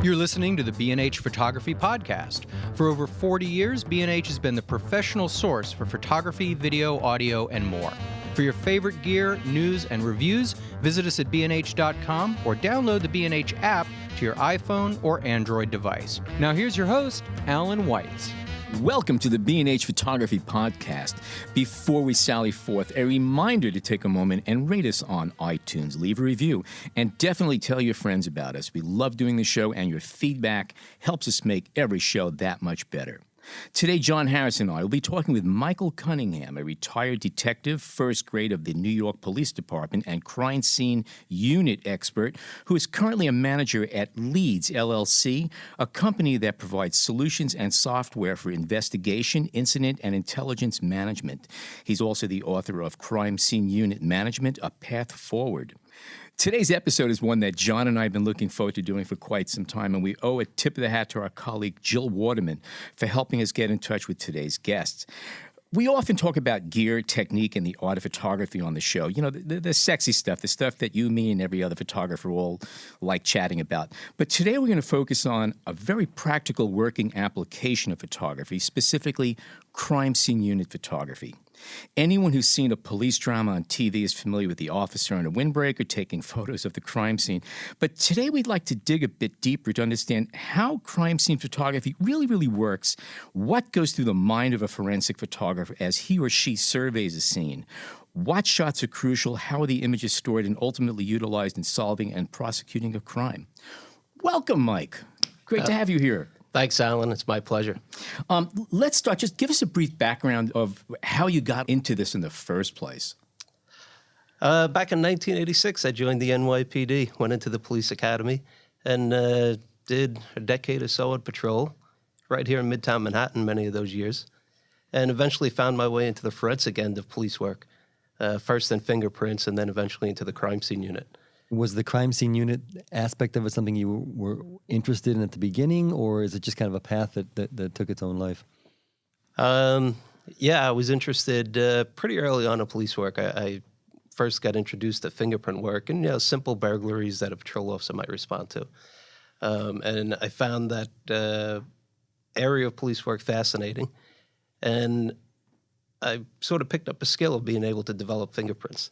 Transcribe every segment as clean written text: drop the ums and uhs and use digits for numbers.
You're listening to the B&H Photography Podcast. For over 40 years, B&H has been the professional source for photography, video, audio, and more. For your favorite gear, news, and reviews, visit us at bnh.com or download the B&H app to your iPhone or Android device. Now here's your host, Alan Weitz. Welcome to the B&H Photography Podcast. Before we sally forth, a reminder to take a moment and rate us on iTunes. Leave a review and definitely tell your friends about us. We love doing the show, and your feedback helps us make every show that much better. Today, John Harris and I will be talking with Michael Cunningham, a retired detective, first grade of the New York Police Department and crime scene unit expert, who is currently a manager at Leeds, LLC, a company that provides solutions and software for investigation, incident, and intelligence management. He's also the author of Crime Scene Unit Management, A Path Forward. Today's episode is one that John and I have been looking forward to doing for quite some time, and we owe a tip of the hat to our colleague Jill Waterman for helping us get in touch with today's guests. We often talk about gear, technique, and the art of photography on the show. You know, the sexy stuff, the stuff that you, me, and every other photographer all like chatting about. But today we're going to focus on a very practical working application of photography, specifically crime scene unit photography. Anyone who's seen a police drama on TV is familiar with the officer in a windbreaker taking photos of the crime scene. But today we'd like to dig a bit deeper to understand how crime scene photography really works, what goes through the mind of a forensic photographer as he or she surveys a scene, what shots are crucial, how are the images stored and ultimately utilized in solving and prosecuting a crime. Welcome, Mike. Great to have you here. Thanks, Alan. It's my pleasure. Let's start. Just give us a brief background of how you got into this in the first place. Back in 1986, I joined the NYPD, went into the police academy, and did a decade or so on patrol right here in Midtown Manhattan many of those years, and eventually found my way into the forensic end of police work, first in fingerprints and then eventually into the crime scene unit. Was the crime scene unit aspect of it something you were interested in at the beginning, or is it just kind of a path that took its own life? Yeah, I was interested pretty early on in police work. I first got introduced to fingerprint work and simple burglaries that a patrol officer might respond to. And I found that area of police work fascinating, and I sort of picked up a skill of being able to develop fingerprints.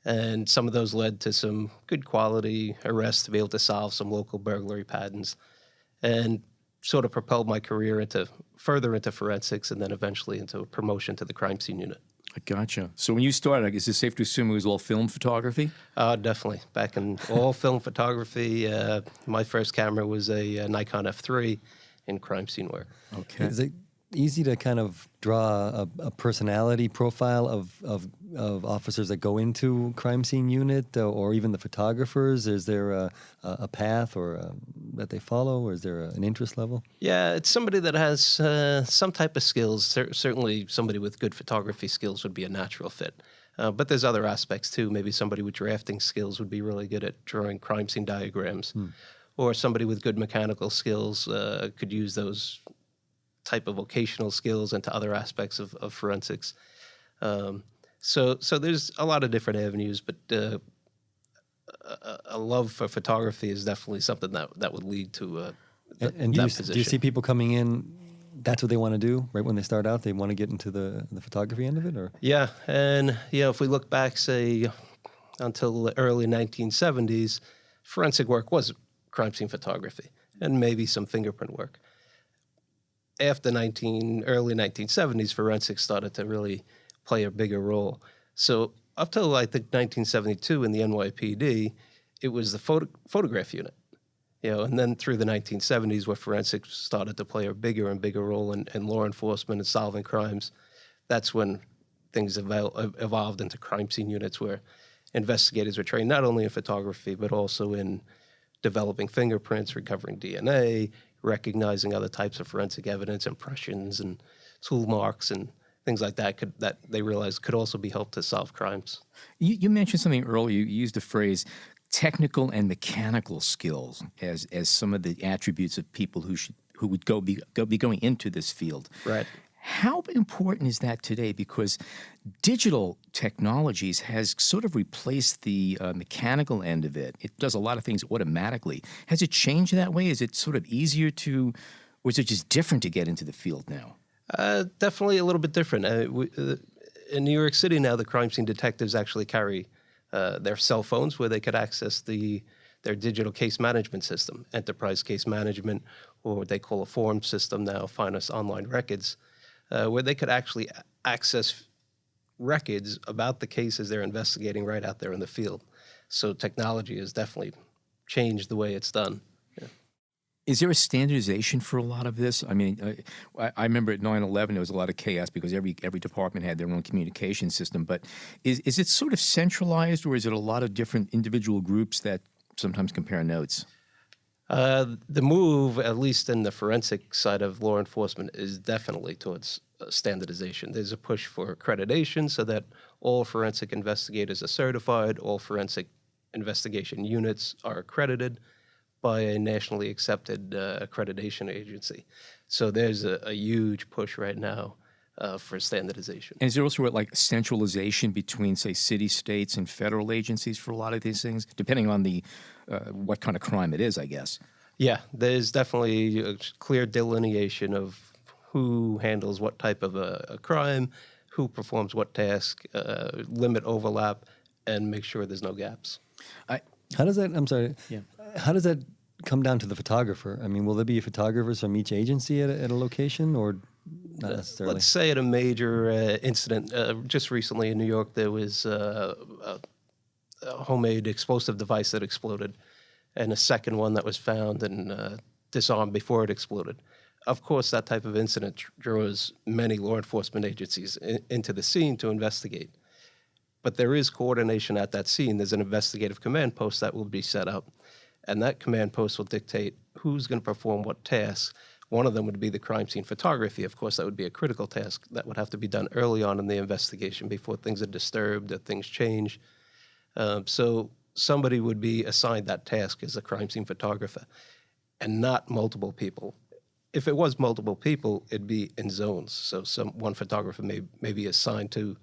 And some of those led to some good quality arrests to be able to solve some local burglary patterns, and sort of propelled my career further into forensics and then eventually into a promotion to the crime scene unit. I gotcha. So when you started, is it safe to assume it was all film photography? Definitely. Back in all film photography, my first camera was a Nikon F3 in crime scene work. Okay. Is it easy to kind of draw a personality profile of officers that go into crime scene unit, or even the photographers? Is there a path that they follow, or is there an interest level? Yeah, it's somebody that has some type of skills. Certainly somebody with good photography skills would be a natural fit. But there's other aspects too. Maybe somebody with drafting skills would be really good at drawing crime scene diagrams. Or somebody with good mechanical skills could use those type of vocational skills into other aspects of forensics. So there's a lot of different avenues, but a love for photography is definitely something that would lead to that position. Do you see people coming in, that's what they want to do right when they start out? They want to get into the photography end of it? Or Yeah, and if we look back, say, until the early 1970s, forensic work was crime scene photography and maybe some fingerprint work. After early 1970s, forensics started to really play a bigger role. So up till I think 1972 in the NYPD, it was the photograph unit, and then through the 1970s where forensics started to play a bigger and bigger role in law enforcement and solving crimes. That's when things evolved into crime scene units where investigators were trained not only in photography but also in developing fingerprints, recovering DNA, recognizing other types of forensic evidence, impressions and tool marks and things like that that they realized could also be helped to solve crimes. You mentioned something earlier. You used the phrase technical and mechanical skills as some of the attributes of people who would be going into this field. Right. How important is that today? Because digital technologies has sort of replaced the mechanical end of it. It does a lot of things automatically. Has it changed that way? Is it sort of easier to, or is it just different to get into the field now? Definitely a little bit different. In New York City now, the crime scene detectives actually carry their cell phones where they could access their digital case management system, enterprise case management, or what they call a form system now, Finest Online Records, where they could actually access records about the cases they're investigating right out there in the field. So technology has definitely changed the way it's done. Is there a standardization for a lot of this? I mean, I remember at 9/11 there was a lot of chaos because every department had their own communication system. But is it sort of centralized, or is it a lot of different individual groups that sometimes compare notes? The move, at least in the forensic side of law enforcement, is definitely towards standardization. There's a push for accreditation so that all forensic investigators are certified, all forensic investigation units are accredited by a nationally accepted accreditation agency. So there's a huge push right now for standardization. And is there also like centralization between, say, city, states, and federal agencies for a lot of these things, depending on the what kind of crime it is, I guess? Yeah, there's definitely a clear delineation of who handles what type of a crime, who performs what task, limit overlap, and make sure there's no gaps. How does that? I'm sorry. Yeah. How does that come down to the photographer? I mean, will there be photographers from each agency at a location, or not necessarily? Let's say at a major incident, just recently in New York, there was a homemade explosive device that exploded, and a second one that was found and disarmed before it exploded. Of course, that type of incident draws many law enforcement agencies into the scene to investigate. But there is coordination at that scene. There's an investigative command post that will be set up, and that command post will dictate who's going to perform what tasks. One of them would be the crime scene photography. Of course, that would be a critical task that would have to be done early on in the investigation before things are disturbed or things change. So somebody would be assigned that task as a crime scene photographer, and not multiple people. If it was multiple people, it'd be in zones. So one photographer may be assigned to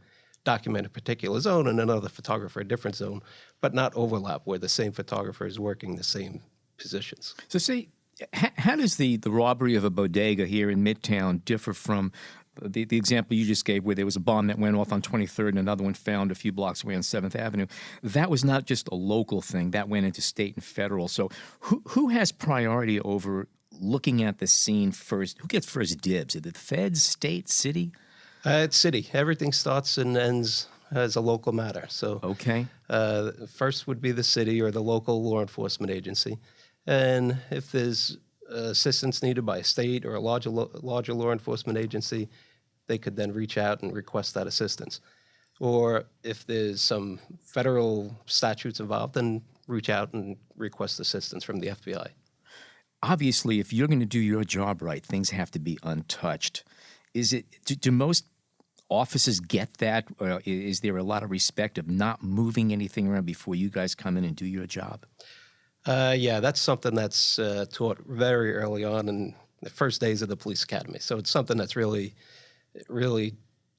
document a particular zone and another photographer a different zone, but not overlap where the same photographer is working the same positions. So, say, how does the robbery of a bodega here in Midtown differ from the example you just gave, where there was a bomb that went off on 23rd and another one found a few blocks away on 7th Avenue? That was not just a local thing. That went into state and federal. So who has priority over looking at the scene first? Who gets first dibs? Is it the feds, state, city? It's city. Everything starts and ends as a local matter. So Okay. First would be the city or the local law enforcement agency. And if there's assistance needed by a state or a larger law enforcement agency, they could then reach out and request that assistance. Or if there's some federal statutes involved, then reach out and request assistance from the FBI. Obviously, if you're going to do your job right, things have to be untouched. Do most offices get that? Or is there a lot of respect of not moving anything around before you guys come in and do your job? Yeah, that's something that's taught very early on in the first days of the police academy. So it's something that's really, really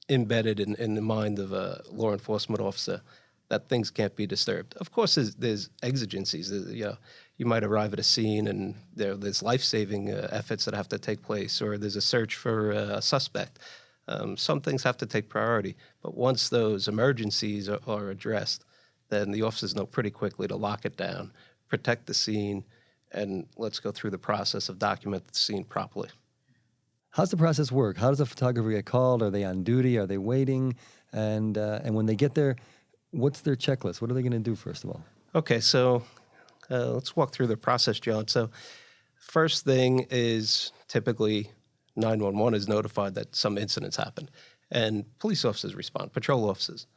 embedded in the mind of a law enforcement officer, that things can't be disturbed. Of course, there's exigencies. You might arrive at a scene and there's life-saving efforts that have to take place, or there's a search for a suspect. Some things have to take priority. But once those emergencies are addressed, then the officers know pretty quickly to lock it down, protect the scene, and let's go through the process of document the scene properly. How's the process work? How does a photographer get called? Are they on duty? Are they waiting? And when they get there, what's their checklist? What are they going to do, first of all? Okay, so let's walk through the process, John. So first thing is typically 911 is notified that some incidents happened, and police officers respond, patrol officers.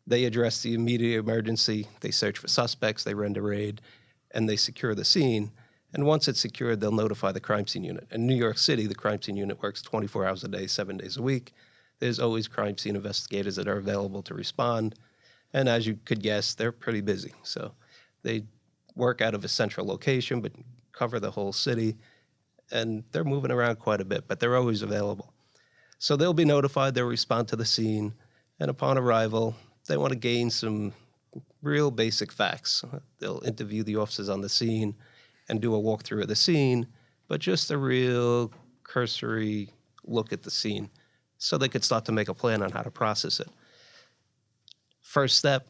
They address the immediate emergency, they search for suspects, they render aid, and they secure the scene. And once it's secured, they'll notify the crime scene unit. In New York City, the crime scene unit works 24 hours a day, 7 days a week. There's always crime scene investigators that are available to respond. And as you could guess, they're pretty busy. So they work out of a central location, but cover the whole city. And they're moving around quite a bit, but they're always available. So they'll be notified, they'll respond to the scene, and upon arrival, they want to gain some real basic facts. They'll interview the officers on the scene and do a walkthrough of the scene, but just a real cursory look at the scene so they could start to make a plan on how to process it. First step,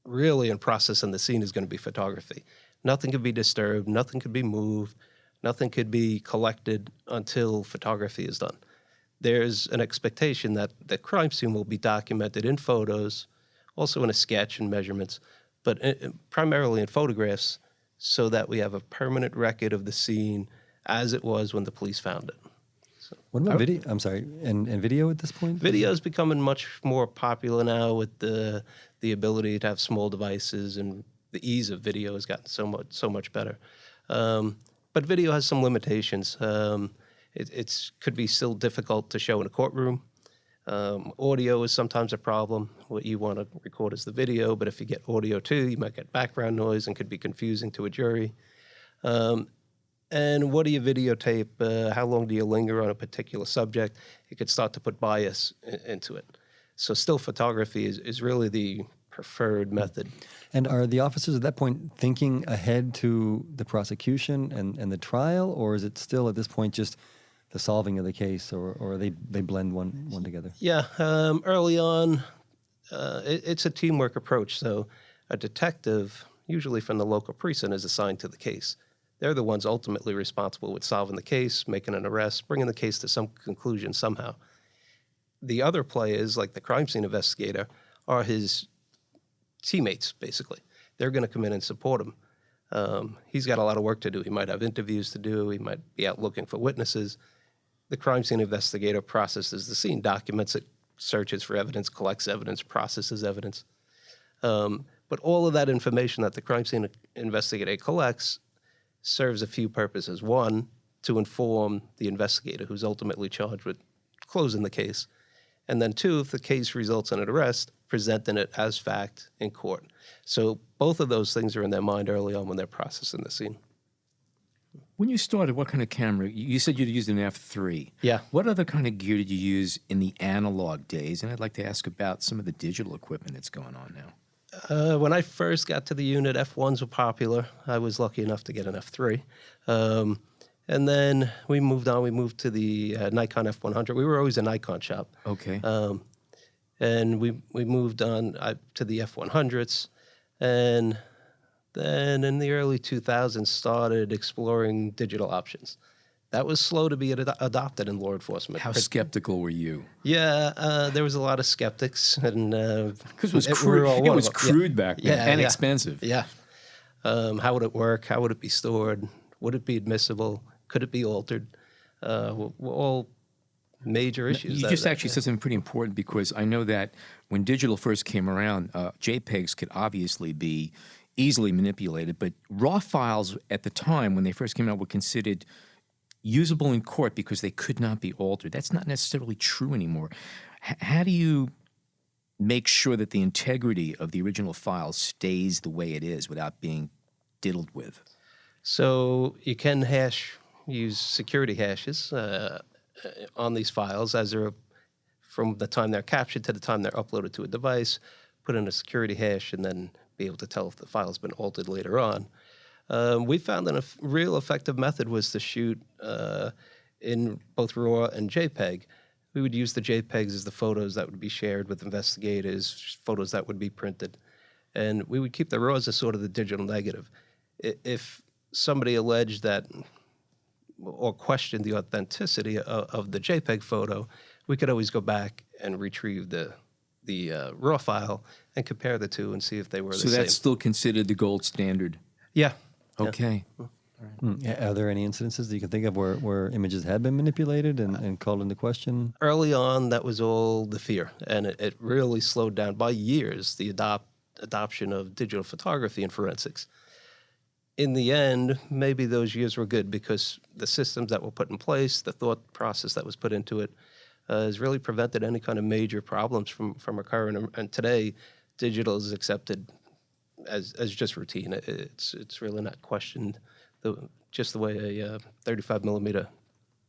really, in processing the scene is going to be photography. Nothing could be disturbed, nothing could be moved, nothing could be collected until photography is done. There's an expectation that the crime scene will be documented in photos, also in a sketch and measurements, but primarily in photographs, so that we have a permanent record of the scene as it was when the police found it. What about video? I'm sorry, and video at this point? Video is becoming much more popular now with the ability to have small devices, and the ease of video has gotten so much better. But video has some limitations. It could be still difficult to show in a courtroom. Audio is sometimes a problem. What you want to record is the video, but if you get audio too, you might get background noise and could be confusing to a jury. And what do you videotape? How long do you linger on a particular subject? It could start to put bias into it. So still photography is really the preferred method. And are the officers at that point thinking ahead to the prosecution and the trial, or is it still at this point just the solving of the case, or they blend one together? Yeah, early on, it's a teamwork approach. So a detective, usually from the local precinct, is assigned to the case. They're the ones ultimately responsible with solving the case, making an arrest, bringing the case to some conclusion somehow. The other players, like the crime scene investigator, are his teammates, basically. They're going to come in and support him. He's got a lot of work to do. He might have interviews to do. He might be out looking for witnesses. The crime scene investigator processes the scene, documents it, searches for evidence, collects evidence, processes evidence. But all of that information that the crime scene investigator collects serves a few purposes. One, to inform the investigator who's ultimately charged with closing the case. And then two, if the case results in an arrest, presenting it as fact in court. So both of those things are in their mind early on when they're processing the scene. When you started, what kind of camera? You said you'd used an F3. Yeah. What other kind of gear did you use in the analog days? And I'd like to ask about some of the digital equipment that's going on now. When I first got to the unit, F1s were popular. I was lucky enough to get an F3. And then we moved on. We moved to the Nikon F100. We were always a Nikon shop. Okay. And we moved on to the F100s. And then in the early 2000s, started exploring digital options. That was slow to be adopted in law enforcement. How skeptical were you? Yeah, there was a lot of skeptics. And because it was crude, crude back then and expensive. Yeah. How would it work? How would it be stored? Would it be admissible? Could it be altered? All major issues. You just actually said something pretty important, because I know that when digital first came around, JPEGs could obviously be easily manipulated, but RAW files at the time when they first came out were considered usable in court because they could not be altered. That's not necessarily true anymore. How do you make sure that the integrity of the original file stays the way it is without being diddled with? So you can use security hashes on these files as they're from the time they're captured to the time they're uploaded to a device, put in a security hash, and then be able to tell if the file's been altered later on. We found that a real effective method was to shoot in both RAW and JPEG. We would use the JPEGs as the photos that would be shared with investigators, photos that would be printed. And we would keep the RAWs as sort of the digital negative. If somebody alleged that or questioned the authenticity of the JPEG photo, we could always go back and retrieve the RAW file and compare the two and see if they were the same. So that's still considered the gold standard? Yeah. Okay. Are there any incidences that you can think of where images have been manipulated and called into question? Early on, that was all the fear, and it really slowed down by years the adoption of digital photography and forensics. In the end, maybe those years were good because the systems that were put in place, the thought process that was put into it, has really prevented any kind of major problems from occurring. And today, digital is accepted as just routine. It's really not questioned just the way a 35 millimeter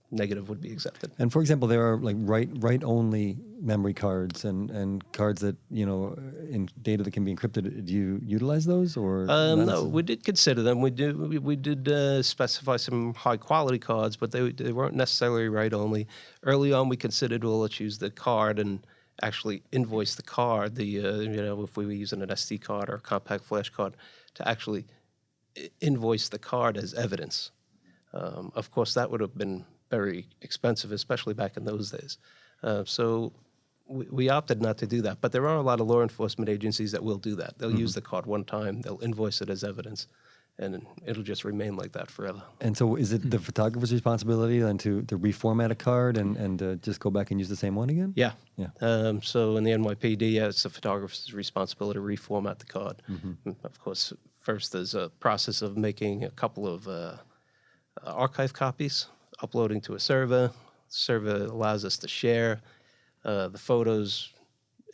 negative would be accepted. And for example, there are like write only memory cards and cards that in data that can be encrypted. Do you utilize those or not No, necessarily? we did consider them. We did specify some high quality cards, but they weren't necessarily write only. Early on, we considered, well, let's use the card and actually invoice the card. If we were using an SD card or a compact flash card, to actually invoice the card as evidence. Of course, that would have been very expensive, especially back in those days. So we opted not to do that. But there are a lot of law enforcement agencies that will do that. They'll use the card one time, they'll invoice it as evidence, and it'll just remain like that forever. And so, is it the photographer's responsibility then to reformat a card and just go back and use the same one again? Yeah. Yeah. So in the NYPD, it's the photographer's responsibility to reformat the card. Of course, first there's a process of making a couple of archive copies, uploading to a server. The server allows us to share the photos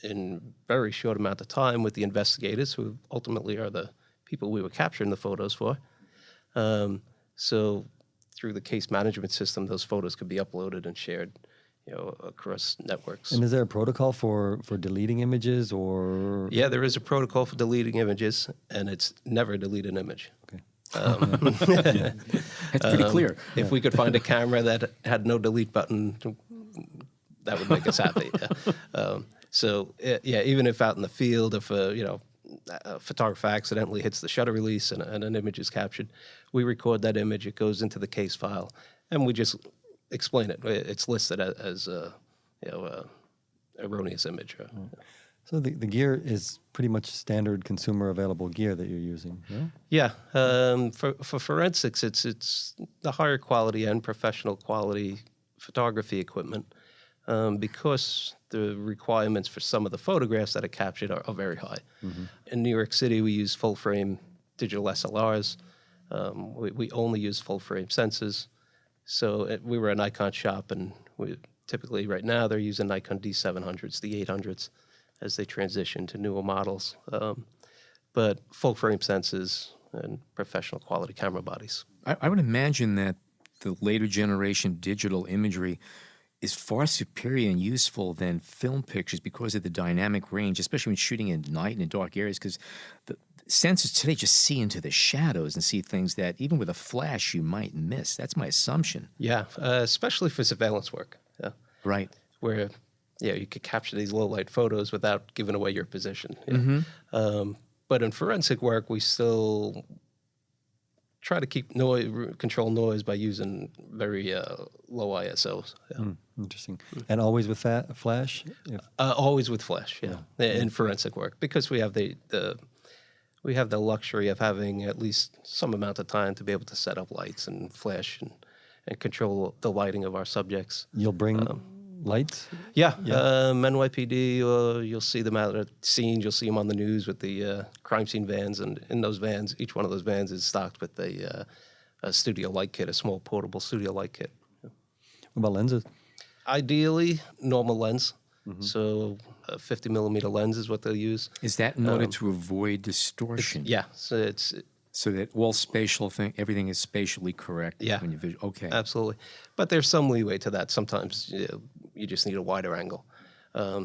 in very short amount of time with the investigators, who ultimately are the people we were capturing the photos for. So through the case management system, those photos could be uploaded and shared, across networks. And is there a protocol for deleting images or? Yeah, there is a protocol for deleting images, and it's never delete an image. Okay. That's pretty clear. If we could find a camera that had no delete button, that would make us happy. Even if out in the field, if a photographer accidentally hits the shutter release and an image is captured, we record that image. It goes into the case file, and we just explain it. It's listed as erroneous image. So the gear is pretty much standard consumer available gear that you're using. Yeah? Yeah, for forensics, it's the higher quality and professional quality photography equipment, because the requirements for some of the photographs that are captured are very high. In New York City, we use full frame digital SLRs. We only use full frame sensors. So we were a Nikon shop, and we typically right now they're using Nikon D700s, the 800s, as they transition to newer models. But full frame sensors and professional quality camera bodies. I would imagine that the later generation digital imagery is far superior and useful than film pictures because of the dynamic range, especially when shooting at night and in dark areas, because the sensors today just see into the shadows and see things that even with a flash you might miss. That's my assumption. Yeah, especially for surveillance work. Yeah. Right. Where you could capture these low light photos without giving away your position. But in forensic work, we still try to keep control noise by using very low ISOs. Yeah. Interesting. And always with flash? Always with flash, in forensic work, because we have the luxury of having at least some amount of time to be able to set up lights and flash and control the lighting of our subjects. You'll bring lights? NYPD, you'll see them out at scenes. You'll see them on the news with the crime scene vans, and in those vans, each one of those vans is stocked with a studio light kit, a small portable studio light kit. What about lenses? Ideally, normal lens. So a 50 millimeter lens is what they'll use. Is that in order to avoid distortion? So So that all everything is spatially correct. Yeah. When you okay. Absolutely. But there's some leeway to that. Sometimes you just need a wider angle.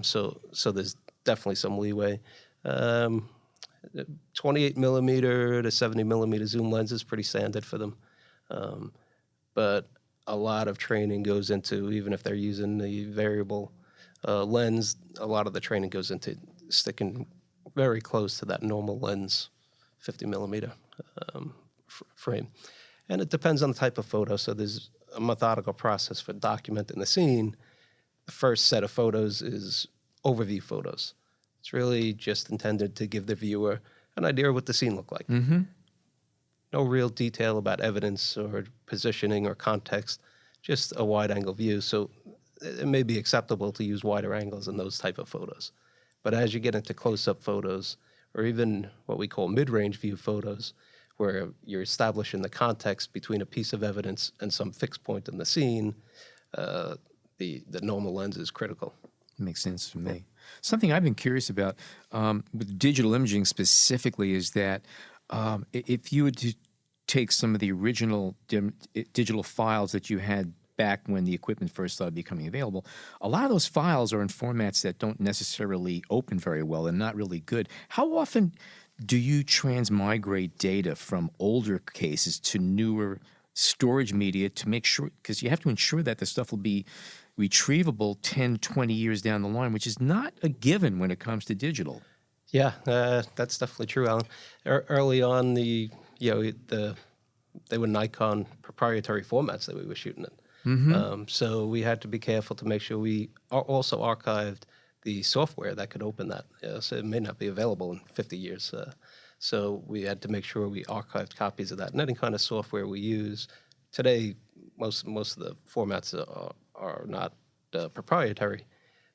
So there's definitely some leeway. 28 millimeter to 70 millimeter zoom lens is pretty standard for them. But a lot of training goes into, even if they're using the variable lens, a lot of the training goes into sticking very close to that normal lens, 50 millimeter frame. And it depends on the type of photo. So there's a methodical process for documenting the scene. The first set of photos is overview photos. It's really just intended to give the viewer an idea of what the scene looked like. No real detail about evidence or positioning or context, just a wide-angle view. So it may be acceptable to use wider angles in those type of photos. But as you get into close-up photos, or even what we call mid-range view photos, where you're establishing the context between a piece of evidence and some fixed point in the scene, the normal lens is critical. Makes sense to me. Something I've been curious about with digital imaging specifically is that if you were to take some of the original digital files that you had back when the equipment first started becoming available, a lot of those files are in formats that don't necessarily open very well and not really good. How often do you transmigrate data from older cases to newer storage media to make sure, because you have to ensure that the stuff will be retrievable 10, 20 years down the line, which is not a given when it comes to digital. Yeah, that's definitely true, Alan. Early on, they were Nikon proprietary formats that we were shooting in. So we had to be careful to make sure we also archived the software that could open that. So it may not be available in 50 years. So we had to make sure we archived copies of that. And any kind of software we use today, most of the formats are not proprietary.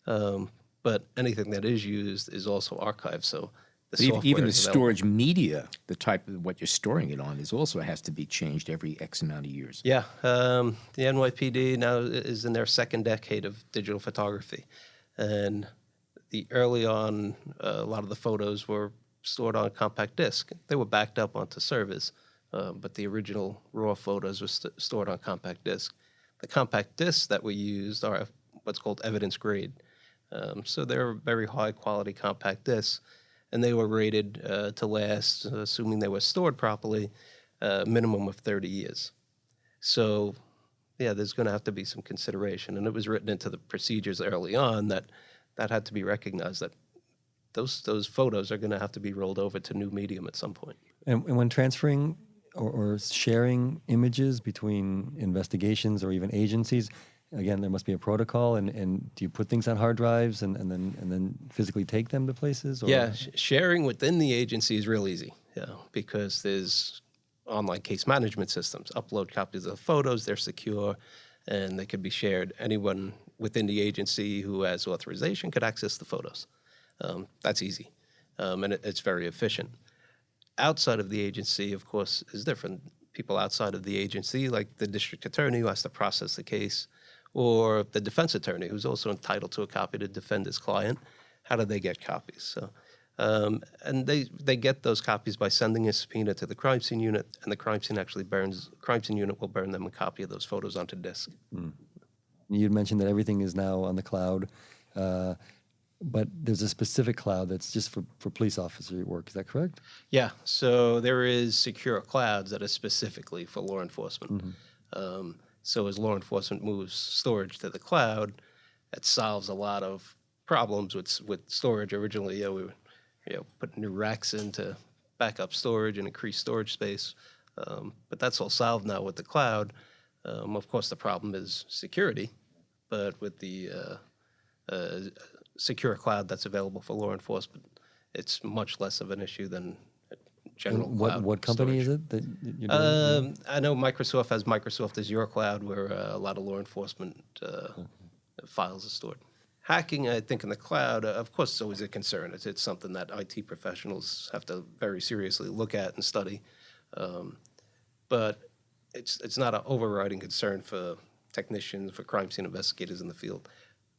But anything that is used is also archived. So the software even the is available. storage media, the type of what you're storing it on, is also has to be changed every X amount of years. Yeah, the NYPD now is in their second decade of digital photography, and early on, a lot of the photos were stored on a compact disc. They were backed up onto servers, but the original raw photos were stored on compact disc. The compact discs that we used are what's called evidence grade, so they're very high quality compact discs, and they were rated to last, assuming they were stored properly, a minimum of 30 years. So, yeah, there's going to have to be some consideration, and it was written into the procedures early on that had to be recognized that those photos are going to have to be rolled over to new medium at some point. And when transferring or sharing images between investigations or even agencies, again, there must be a protocol. And do you put things on hard drives and then physically take them to places? Or? Yeah, sharing within the agency is real easy. Yeah, because there's online case management systems. Upload copies of the photos; they're secure, and they can be shared. Anyone within the agency who has authorization could access the photos. That's easy, and it's very efficient. Outside of the agency, of course, is different. People outside of the agency, like the district attorney who has to process the case, or the defense attorney who's also entitled to a copy to defend his client, how do they get copies? So, and they get those copies by sending a subpoena to the crime scene unit, and the crime scene unit will burn them a copy of those photos onto disk. You'd mentioned that everything is now on the cloud, but there's a specific cloud that's just for police officer work. Is that correct? Yeah, so there is secure clouds that are specifically for law enforcement. So as law enforcement moves storage to the cloud, it solves a lot of problems with storage. Originally, we were putting new racks in to back up storage and increase storage space, but that's all solved now with the cloud. Of course, the problem is security, but with the secure cloud that's available for law enforcement, it's much less of an issue than general cloud. What company storage. is it that you're doing? I know Microsoft has Microsoft Azure Cloud, where a lot of law enforcement files are stored. Hacking, I think, in the cloud, of course, is always a concern. It's something that IT professionals have to very seriously look at and study. But it's not an overriding concern for technicians, for crime scene investigators in the field.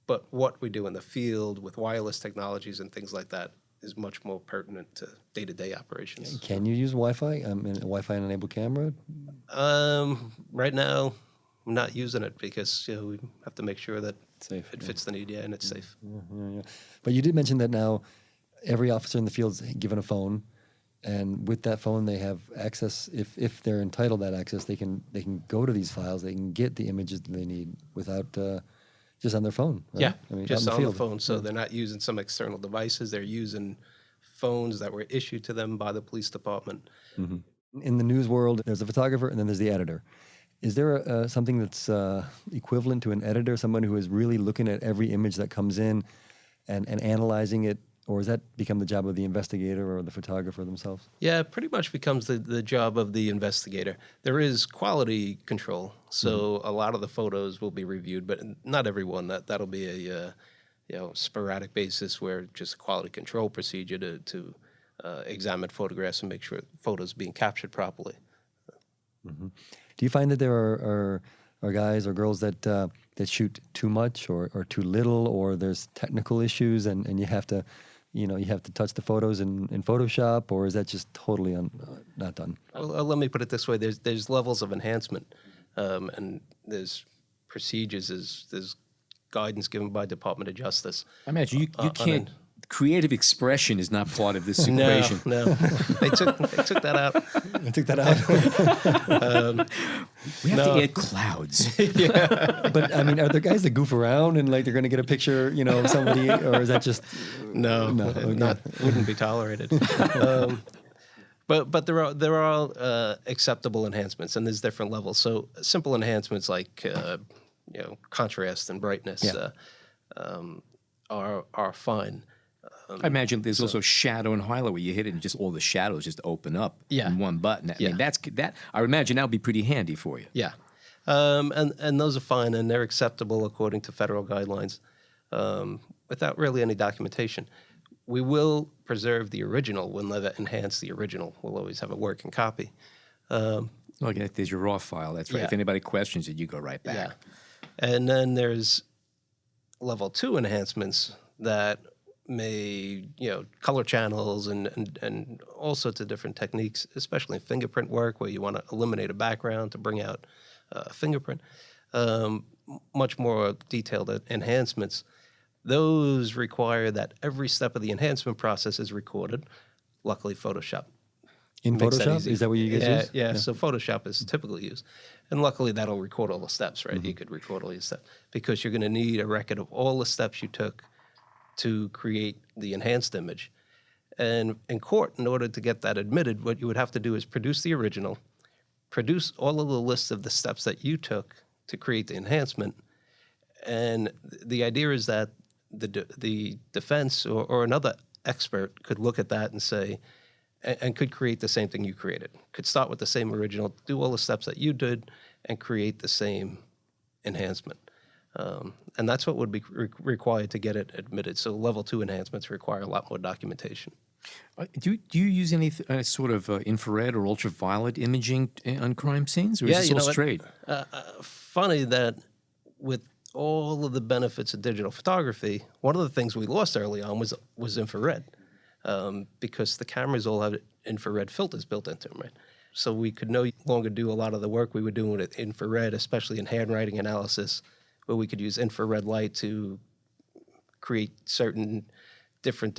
But what we do in the field with wireless technologies and things like that is much more pertinent to day-to-day operations. Can you use Wi-Fi? A Wi-Fi-enabled camera? Right now, I'm not using it because we have to make sure that Safe, it fits the need, and it's safe. Yeah. But you did mention that now every officer in the field is given a phone, and with that phone they have access. If they're entitled that access, they can go to these files. They can get the images that they need without just on their phone. Right? Yeah, out just in on the field. phone. So they're not using some external devices. They're using phones that were issued to them by the police department. In the news world, there's a photographer and then there's the editor. Is there something that's equivalent to an editor, someone who is really looking at every image that comes in and analyzing it, or has that become the job of the investigator or the photographer themselves? Yeah, it pretty much becomes the job of the investigator. There is quality control, so a lot of the photos will be reviewed, but not every one. That'll be a sporadic basis where just a quality control procedure to examine photographs and make sure photos being captured properly. Do you find that there are guys or girls that shoot too much or too little, or there's technical issues and you have to touch the photos in Photoshop, or is that just totally not done? Well, let me put it this way: there's levels of enhancement, and there's procedures. There's guidance given by Department of Justice. I imagine you on can't. Creative expression is not part of this No, equation. no, they took that out. I took that out. We have to add clouds. But I mean, are there guys that goof around and like they're going to get a picture, of somebody, or is that just No, okay. wouldn't be tolerated. But there are acceptable enhancements, and there's different levels. So simple enhancements like contrast and brightness are fine. I imagine there's also shadow and highlight where you hit it and just all the shadows just open up in one button. I mean, that. I imagine that would be pretty handy for you. Yeah, and those are fine, and they're acceptable according to federal guidelines, without really any documentation. We will preserve the original. We'll never enhance the original. We'll always have a working copy. Okay, there's your raw file. That's right. Yeah. If anybody questions it, you go right back. Yeah, and then there's level 2 enhancements that may, color channels and all sorts of different techniques, especially in fingerprint work where you want to eliminate a background to bring out a fingerprint. Much more detailed enhancements. Those require that every step of the enhancement process is recorded. Luckily, Photoshop in makes that Photoshop? easy. Is that what you guys use? Yeah, so Photoshop is typically used. And luckily, that'll record all the steps, right? Mm-hmm. You could record all your steps because you're going to need a record of all the steps you took to create the enhanced image. And in court, in order to get that admitted, what you would have to do is produce the original, produce all of the lists of the steps that you took to create the enhancement. And the idea is that the defense or another expert could look at that and say, and could create the same thing you created. Could start with the same original, do all the steps that you did, and create the same enhancement. And that's what would be required to get it admitted. So level 2 enhancements require a lot more documentation. Do you use any sort of infrared or ultraviolet imaging on crime scenes, or is this all straight? Funny that with all of the benefits of digital photography, one of the things we lost early on was infrared, because the cameras all have infrared filters built into them, right? So we could no longer do a lot of the work we were doing with infrared, especially in handwriting analysis, where we could use infrared light to create certain different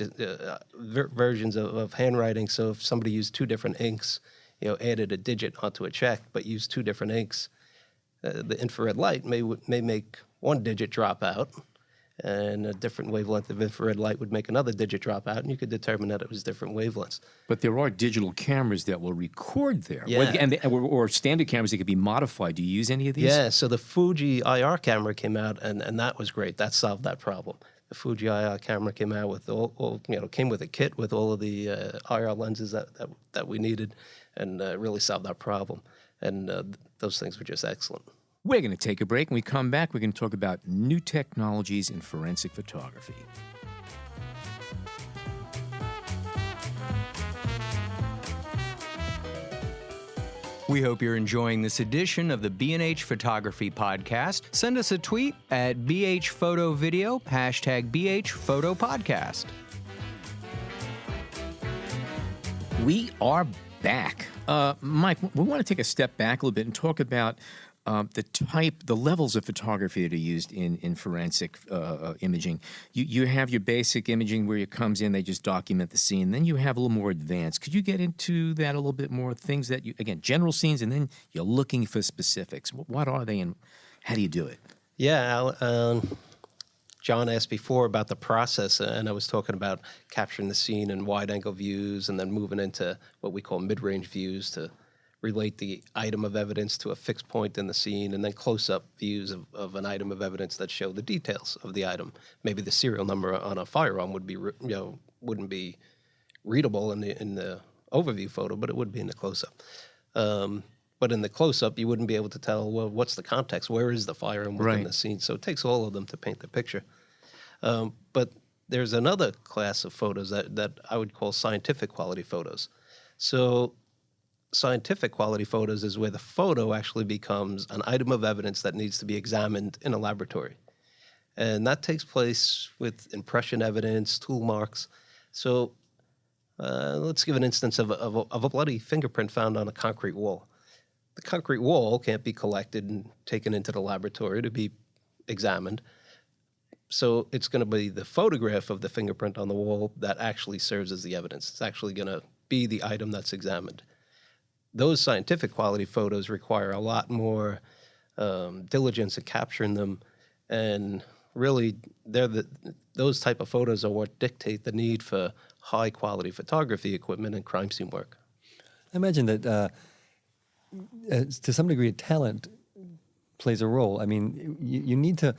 versions of handwriting. So if somebody used 2 different inks, added a digit onto a check, but used 2 different inks, the infrared light may make 1 digit drop out, and a different wavelength of infrared light would make another digit drop out, and you could determine that it was different wavelengths. But there are digital cameras that will record there, Yeah. or standard cameras that could be modified. Do you use any of these? Yeah, so the Fuji IR camera came out, and that was great. That solved that problem. The Fuji IR camera came out with came with a kit with all of the IR lenses that we needed, and really solved that problem. And those things were just excellent. We're going to take a break. When we come back, we're going to talk about new technologies in forensic photography. We hope you're enjoying this edition of the B&H Photography Podcast. Send us a tweet at BHPhotoVideo, #BHPhotoPodcast. We are back. Mike, we want to take a step back a little bit and talk about the levels of photography that are used in forensic imaging. You have your basic imaging where it comes in, they just document the scene. Then you have a little more advanced. Could you get into that a little bit more? Things that general scenes, and then you're looking for specifics. What are they, and how do you do it? Yeah, John asked before about the process, and I was talking about capturing the scene in wide-angle views and then moving into what we call mid-range views to relate the item of evidence to a fixed point in the scene, and then close-up views of an item of evidence that show the details of the item. Maybe the serial number on a firearm wouldn't be readable in the overview photo, but it would be in the close-up. But in the close-up, you wouldn't be able to tell, well, what's the context? Where is the firearm within the scene? So it takes all of them to paint the picture. But there's another class of photos that I would call scientific quality photos. So scientific quality photos is where the photo actually becomes an item of evidence that needs to be examined in a laboratory. And that takes place with impression evidence, tool marks. So let's give an instance of a bloody fingerprint found on a concrete wall. the concrete wall can't be collected and taken into the laboratory to be examined. So it's going to be the photograph of the fingerprint on the wall that actually serves as the evidence. It's actually going to be the item that's examined. Those scientific quality photos require a lot more diligence in capturing them, and really, those type of photos are what dictate the need for high quality photography equipment and crime scene work. I imagine that to some degree, talent plays a role. I mean, you need to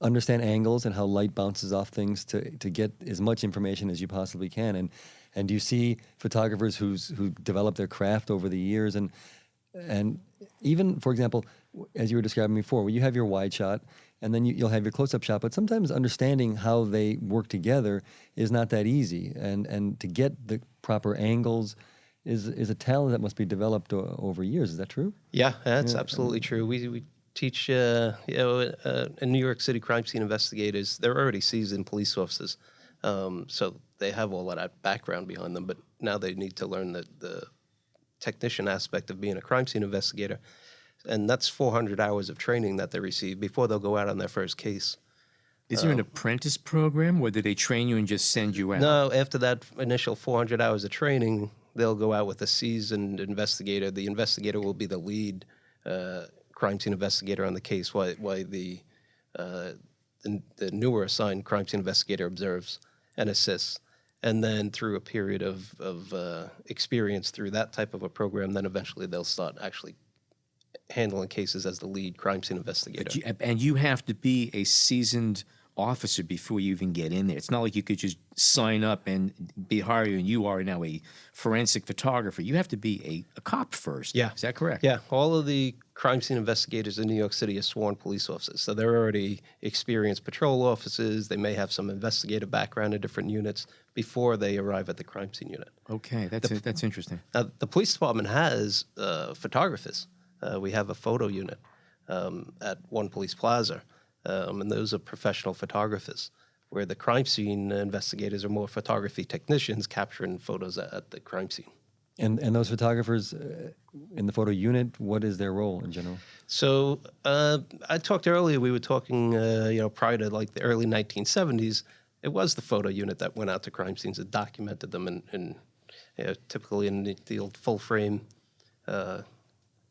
understand angles and how light bounces off things to get as much information as you possibly can. And do you see photographers who develop their craft over the years, and even, for example, as you were describing before, where you have your wide shot and then you'll have your close-up shot, but sometimes understanding how they work together is not that easy, and to get the proper angles is a talent that must be developed over years. Is that true? Yeah, that's absolutely true. We teach, in New York City crime scene investigators, they're already seasoned police officers, so they have all of that background behind them, but now they need to learn the technician aspect of being a crime scene investigator, and that's 400 hours of training that they receive before they'll go out on their first case. Is there an apprentice program, or do they train you and just send you out? No, after that initial 400 hours of training, they'll go out with a seasoned investigator. The investigator will be the lead crime scene investigator on the case, while the newer assigned crime scene investigator observes and assists. And then through a period of experience through that type of a program, then eventually they'll start actually handling cases as the lead crime scene investigator. And you have to be a seasoned officer before you even get in there. It's not like you could just sign up and be hired and you are now a forensic photographer. You have to be a cop first. Yeah. Is that correct? Yeah. All of the crime scene investigators in New York City are sworn police officers. So they're already experienced patrol officers. They may have some investigative background in different units before they arrive at the crime scene unit. Okay, that's interesting. Now, the police department has photographers. We have a photo unit at One Police Plaza, and those are professional photographers, where the crime scene investigators are more photography technicians capturing photos at the crime scene. And those photographers in the photo unit, what is their role in general? So I talked earlier, we were talking, prior to like the early 1970s, it was the photo unit that went out to crime scenes and documented them, and typically in the old full frame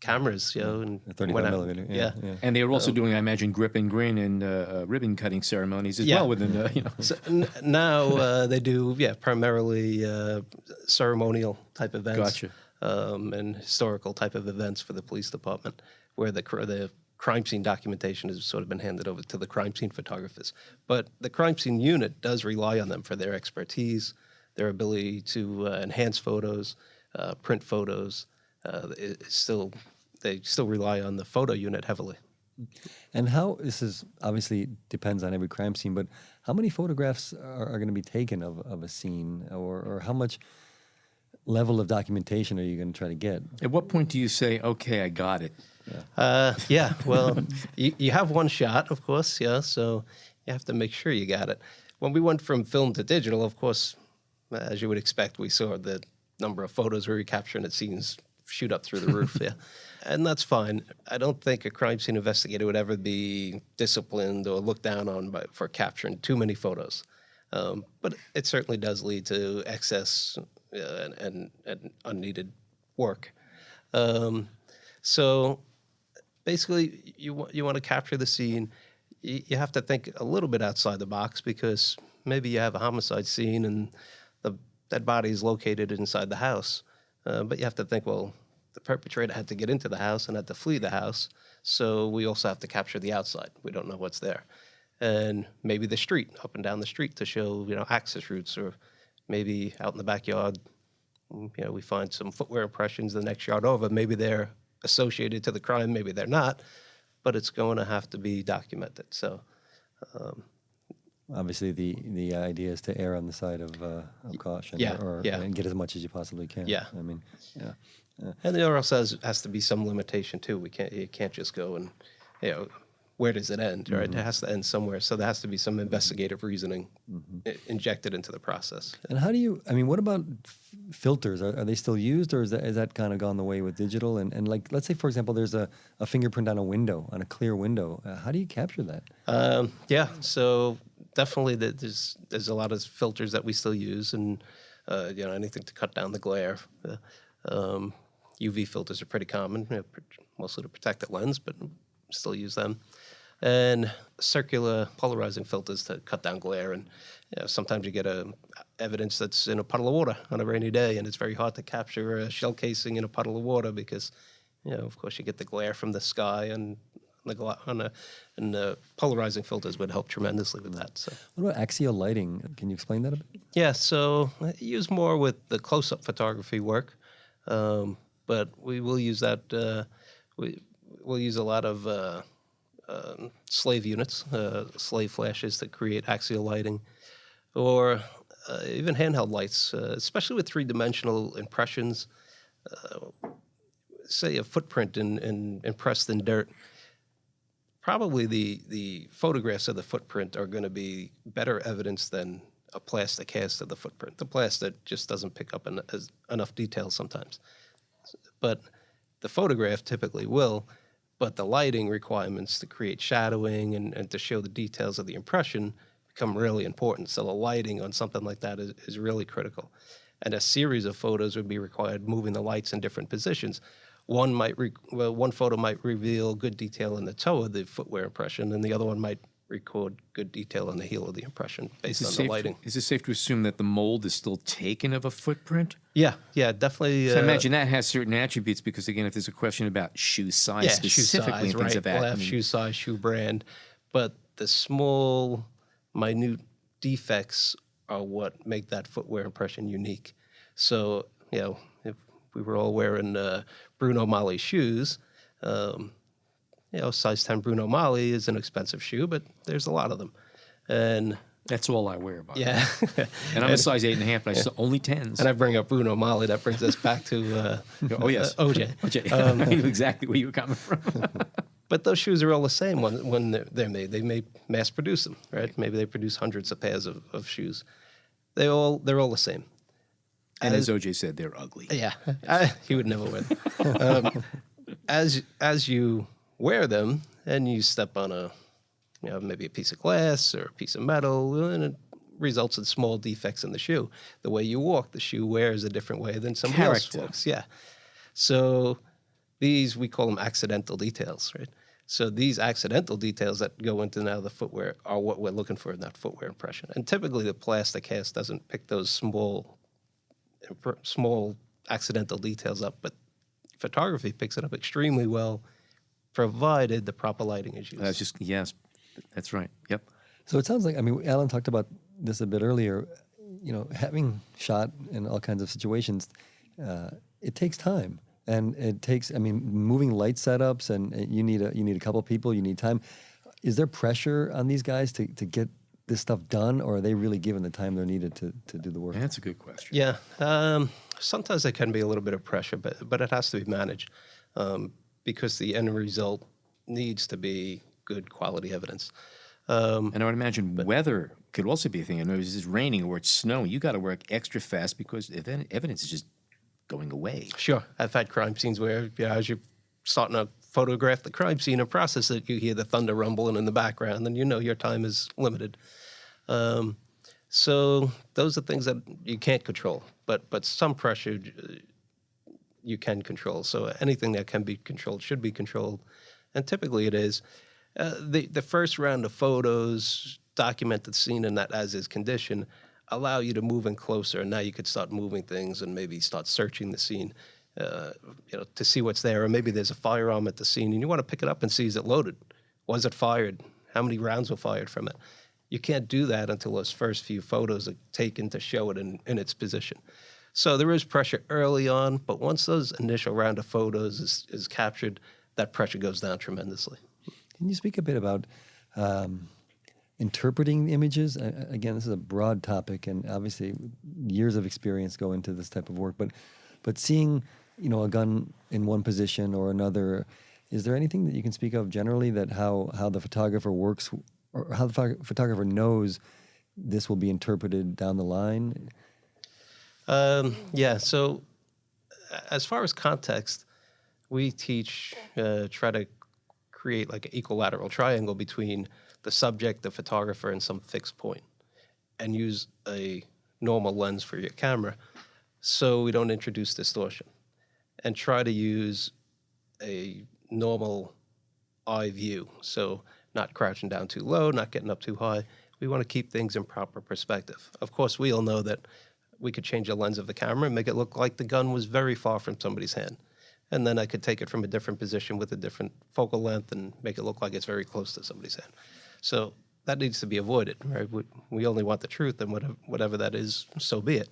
cameras, and 35 millimeter. Yeah. And they were also doing, I imagine, grip and grin and ribbon cutting ceremonies as well within, So now they do, primarily ceremonial type events. Gotcha. And historical type of events for the police department, where the crime scene documentation has sort of been handed over to the crime scene photographers. But the crime scene unit does rely on them for their expertise, their ability to enhance photos, print photos. They still rely on the photo unit heavily. And this is obviously depends on every crime scene, but how many photographs are going to be taken of a scene, or how much level of documentation are you going to try to get? At what point do you say, okay, I got it? Well, you have one shot, of course, so you have to make sure you got it. When we went from film to digital, of course, as you would expect, we saw the number of photos we were capturing at scenes shoot up through the roof, and that's fine. I don't think a crime scene investigator would ever be disciplined or looked down on for capturing too many photos, but it certainly does lead to excess and unneeded work. So basically, you want to capture the scene. You have to think a little bit outside the box, because maybe you have a homicide scene and the dead body is located inside the house. But you have to think, well, the perpetrator had to get into the house and had to flee the house, so we also have to capture the outside. We don't know what's there. And maybe the street, up and down the street, to show, access routes, or maybe out in the backyard, we find some footwear impressions the next yard over. Maybe they're associated to the crime, maybe they're not, but it's going to have to be documented. So obviously the idea is to err on the side of caution, and get as much as you possibly can. And there also has to be some limitation too. You can't just go and where does it end, right? It has to end somewhere. So there has to be some investigative reasoning injected into the process. And how do you? I mean, what about filters? Are they still used, or is that kind of gone the way with digital? And like, let's say for example, there's a fingerprint on a window, on a clear window. How do you capture that? Yeah, so definitely there's a lot of filters that we still use, and anything to cut down the glare. UV filters are pretty common, mostly to protect the lens, but still use them. And circular polarizing filters to cut down glare. And sometimes you get evidence that's in a puddle of water on a rainy day, and it's very hard to capture a shell casing in a puddle of water because, of course, you get the glare from the sky, and the polarizing filters would help tremendously with that. So. What about axial lighting? Can you explain that a bit? Yeah, so I use more with the close-up photography work, but we will use that. We'll use a lot of slave units, slave flashes that create axial lighting, or even handheld lights, especially with three-dimensional impressions. Say a footprint impressed in dirt. Probably the photographs of the footprint are going to be better evidence than a plastic cast of the footprint. The plastic just doesn't pick up enough detail sometimes. But the photograph typically will, but the lighting requirements to create shadowing and to show the details of the impression become really important. So the lighting on something like that is really critical. And a series of photos would be required, moving the lights in different positions. One photo might reveal good detail in the toe of the footwear impression, and the other one might record good detail on the heel of the impression based on the lighting. Is it safe to assume that the mold is still taken of a footprint? Yeah, definitely. So I imagine that has certain attributes because, again, if there's a question about shoe size specifically and things of that. We'll have shoe size, shoe brand, but the small, minute defects are what make that footwear impression unique. So, if we were all wearing Bruno Magli shoes, size 10 Bruno Magli is an expensive shoe, but there's a lot of them. And that's all I wear, by yeah. And I'm a size 8.5, but I still only 10s. And I bring up Bruno Magli. That brings us back to oh, yes. OJ. I knew exactly where you were coming from. But those shoes are all the same when they're made. They may mass produce them, right? Maybe they produce hundreds of pairs of shoes. They're all the same. And as OJ said, they're ugly. Yeah, he would never wear them. As you wear them and you step on maybe a piece of glass or a piece of metal, and it results in small defects in the shoe. The way you walk, the shoe wears a different way than somebody else walks. Yeah. So these, we call them accidental details, right? So these accidental details that go into now the footwear are what we're looking for in that footwear impression. And typically the plastic cast doesn't pick those small accidental details up, but photography picks it up extremely well, provided the proper lighting is used. Yes, that's right. Yep. So it sounds like, Alan talked about this a bit earlier, having shot in all kinds of situations, it takes time. And it takes, moving light setups, and you need a couple people, you need time. Is there pressure on these guys to get this stuff done, or are they really given the time they're needed to do the work? That's a good question. Yeah. Sometimes there can be a little bit of pressure, but it has to be managed because the end result needs to be good quality evidence. And I would imagine weather could also be a thing. I know it's raining or it's snowing. You got to work extra fast because evidence is just going away. Sure. I've had crime scenes where, as you're starting to photograph the crime scene and process it, you hear the thunder rumbling in the background, and your time is limited. So those are things that you can't control, but some pressure you can control. So anything that can be controlled should be controlled, and typically it is. The first round of photos document the scene in that as-is condition, allow you to move in closer, and now you could start moving things and maybe start searching the scene, to see what's there. Or maybe there's a firearm at the scene, and you want to pick it up and see, is it loaded? Was it fired? How many rounds were fired from it? You can't do that until those first few photos are taken to show it in its position. So there is pressure early on, but once those initial round of photos is captured, that pressure goes down tremendously. Can you speak a bit about interpreting the images? Again, this is a broad topic, and obviously years of experience go into this type of work. But seeing, a gun in one position or another, Is there anything that you can speak of generally that how the photographer works, or how the photographer knows this will be interpreted down the line? Yeah, so as far as context, we teach, try to create like an equilateral triangle between the subject, the photographer, and some fixed point, and use a normal lens for your camera so we don't introduce distortion, and try to use a normal eye view, so not crouching down too low, not getting up too high. We want to keep things in proper perspective. Of course, we all know that we could change the lens of the camera and make it look like the gun was very far from somebody's hand. And then I could take it from a different position with a different focal length and make it look like it's very close to somebody's hand. So that needs to be avoided, right? We only want the truth, and whatever that is, so be it.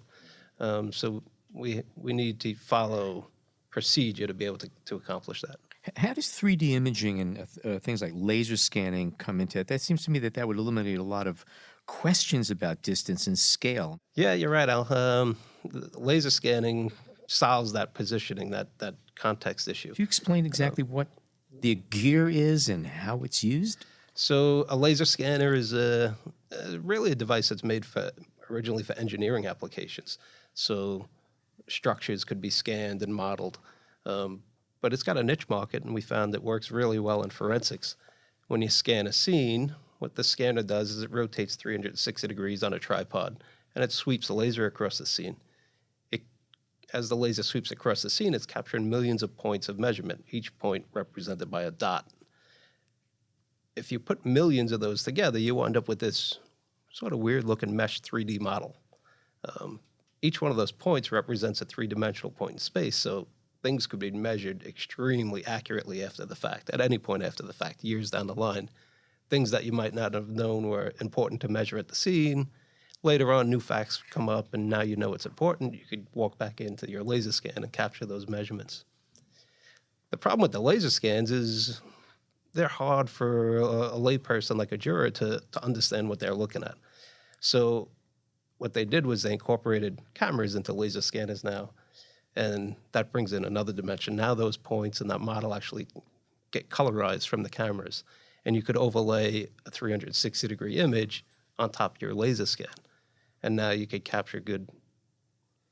So we need to follow procedure to be able to accomplish that. How does 3D imaging and things like laser scanning come into it? That seems to me that would eliminate a lot of questions about distance and scale. Yeah, you're right, Al. Laser scanning solves that positioning, that context issue. Can you explain exactly what the gear is and how it's used? So a laser scanner is really a device that's made originally for engineering applications. So structures could be scanned and modeled. But it's got a niche market, and we found it works really well in forensics. When you scan a scene, what the scanner does is it rotates 360 degrees on a tripod, and it sweeps the laser across the scene. As the laser sweeps across the scene, it's capturing millions of points of measurement, each point represented by a dot. If you put millions of those together, you wind up with this sort of weird-looking mesh 3D model. Each one of those points represents a three-dimensional point in space, so things could be measured extremely accurately after the fact, at any point after the fact, years down the line. Things that you might not have known were important to measure at the scene. Later on, new facts come up, and now you know it's important. You could walk back into your laser scan and capture those measurements. The problem with the laser scans is they're hard for a layperson like a juror to understand what they're looking at. So what they did was they incorporated cameras into laser scanners now, and that brings in another dimension. Now those points and that model actually get colorized from the cameras, and you could overlay a 360-degree image on top of your laser scan. And now you could capture good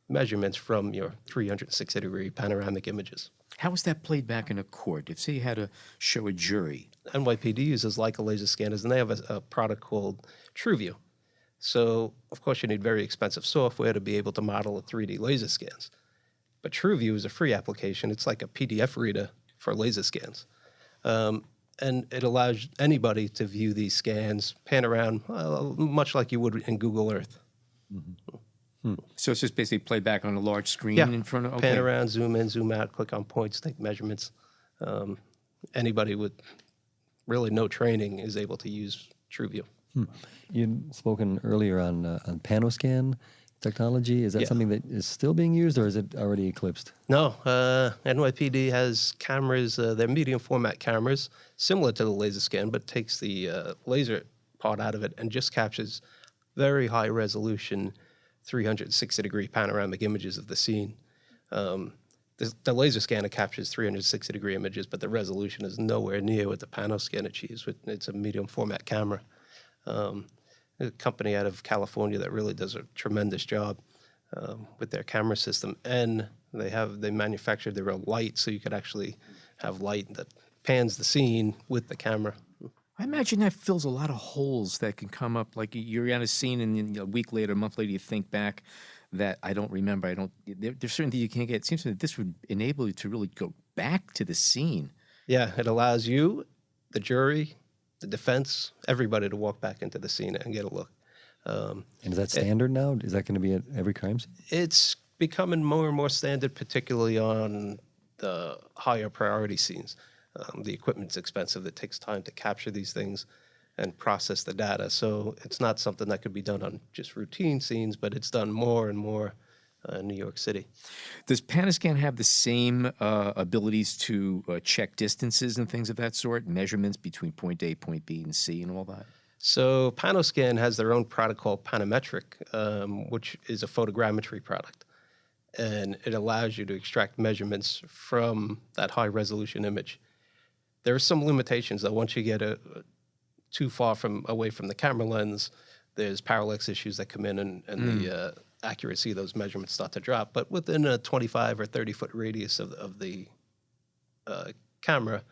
measurements from your 360-degree panoramic images. How is that played back in a court? If, say, you had to show a jury. NYPD uses Leica laser scanners, and they have a product called TrueView. So, of course, you need very expensive software to be able to model 3D laser scans. But TrueView is a free application. It's like a PDF reader for laser scans. And it allows anybody to view these scans, pan around, much like you would in Google Earth. Mm-hmm. So it's just basically played back on a large screen in front of... Pan around, zoom in, zoom out, click on points, take measurements. Anybody with really no training is able to use TrueView. You'd spoken earlier on PanoScan technology. Is that something that is still being used, or is it already eclipsed? No, NYPD has cameras, they're medium format cameras, similar to the laser scan, but takes the laser part out of it and just captures very high resolution 360-degree panoramic images of the scene. The laser scanner captures 360-degree images, but the resolution is nowhere near what the PanoScan achieves. It's a medium format camera. A company out of California that really does a tremendous job with their camera system, and they manufactured their own light, so you could actually have light that pans the scene with the camera. I imagine that fills a lot of holes that can come up. Like you're on a scene, and then a week later, a month later, you think back that I don't remember. There's certain things you can't get. It seems that this would enable you to really go back to the scene. Yeah, it allows you, the jury, the defense, everybody to walk back into the scene and get a look. And is that standard now? Is that going to be at every crime scene? It's becoming more and more standard, particularly on the higher priority scenes. The equipment's expensive. It takes time to capture these things and process the data. So it's not something that could be done on just routine scenes, but it's done more and more in New York City. Does PanoScan have the same abilities to check distances and things of that sort, measurements between point A, point B, and C, and all that? So PanoScan has their own product called Panometric, which is a photogrammetry product. And it allows you to extract measurements from that high-resolution image. There are some limitations though. Once you get too far away from the camera lens, there's parallax issues that come in, and the accuracy of those measurements start to drop. But within a 25 or 30-foot radius of the camera,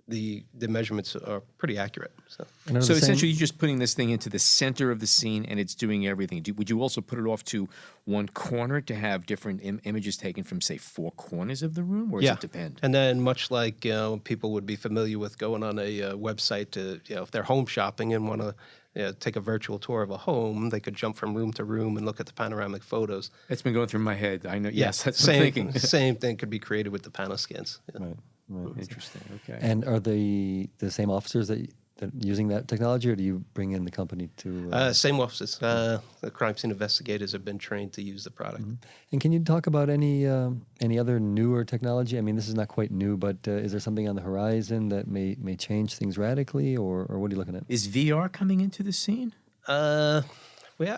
the measurements are pretty accurate. So. And are So the same- essentially, you're just putting this thing into the center of the scene, and it's doing everything. Would you also put it off to one corner to have different images taken from, say, four corners of the room, or does it depend? And then much like people would be familiar with going on a website to, if they're home shopping and want to take a virtual tour of a home, they could jump from room to room and look at the panoramic photos. That's been going through my head. I know. Yes, that's what same, I'm thinking. Same thing could be created with the Panoscans. Yeah. Right. Interesting. Okay. And are the same officers that using that technology, or do you bring in the company to? Same offices. The crime scene investigators have been trained to use the product. And can you talk about any other newer technology? I mean, this is not quite new, but is there something on the horizon that may change things radically, or what are you looking at? Is VR coming into the scene? I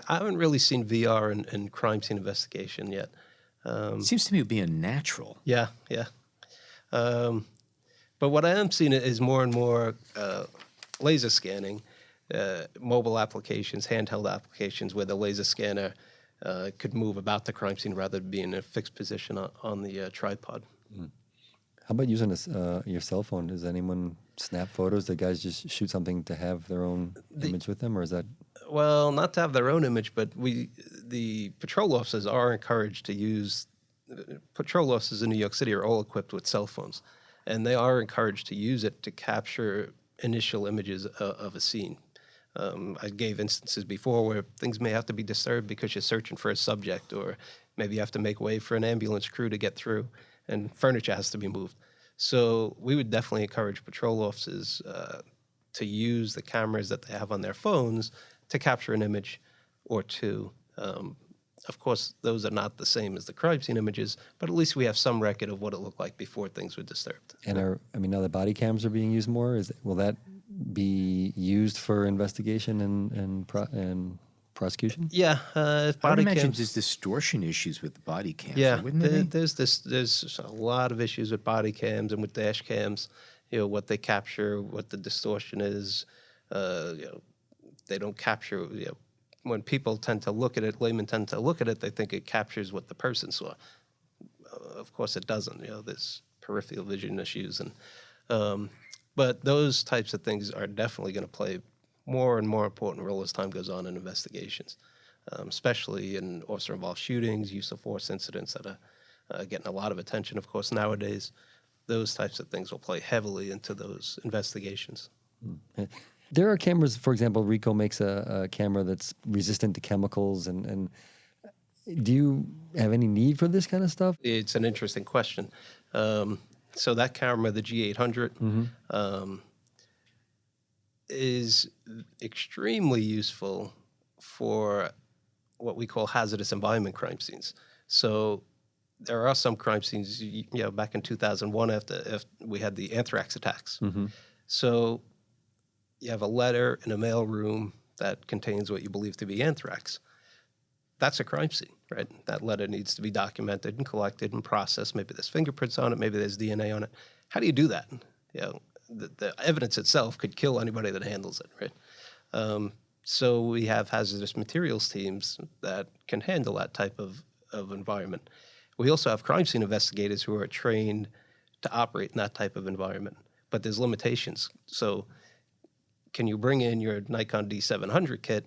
haven't really seen VR in crime scene investigation yet. Seems to me to be a natural. Yeah. But what I am seeing is more and more laser scanning, mobile applications, handheld applications where the laser scanner could move about the crime scene rather than be in a fixed position on the tripod. How about using your cell phone? Does anyone snap photos? Do guys just shoot something to have their own image with them, or is that? Well, not to have their own image, but the patrol officers are encouraged to use. Patrol officers in New York City are all equipped with cell phones, and they are encouraged to use it to capture initial images of a scene. I gave instances before where things may have to be disturbed because you're searching for a subject, or maybe you have to make way for an ambulance crew to get through, and furniture has to be moved. So we would definitely encourage patrol officers to use the cameras that they have on their phones to capture an image or two. Of course, those are not the same as the crime scene images, but at least we have some record of what it looked like before things were disturbed. And now that body cams are being used more, will that be used for investigation and prosecution? Yeah, if I would body imagine cams. there's distortion issues with the body cams, Yeah, wouldn't there be? there's a lot of issues with body cams and with dash cams. What they capture, what the distortion is. They don't capture. When people tend to look at it, laymen tend to look at it, they think it captures what the person saw. Of course, it doesn't. There's peripheral vision issues, but those types of things are definitely going to play more and more important role as time goes on in investigations, especially in officer-involved shootings, use of force incidents that are getting a lot of attention. Of course, nowadays, those types of things will play heavily into those investigations. There are cameras, for example, Ricoh makes a camera that's resistant to chemicals, and do you have any need for this kind of stuff? It's an interesting question. So that camera, the G800, is extremely useful for what we call hazardous environment crime scenes. So there are some crime scenes, back in 2001 after we had the anthrax attacks. So you have a letter in a mailroom that contains what you believe to be anthrax. That's a crime scene, right? That letter needs to be documented and collected and processed. Maybe there's fingerprints on it. Maybe there's DNA on it. How do you do that? The evidence itself could kill anybody that handles it, right? So we have hazardous materials teams that can handle that type of environment. We also have crime scene investigators who are trained to operate in that type of environment, but there's limitations. So can you bring in your Nikon D700 kit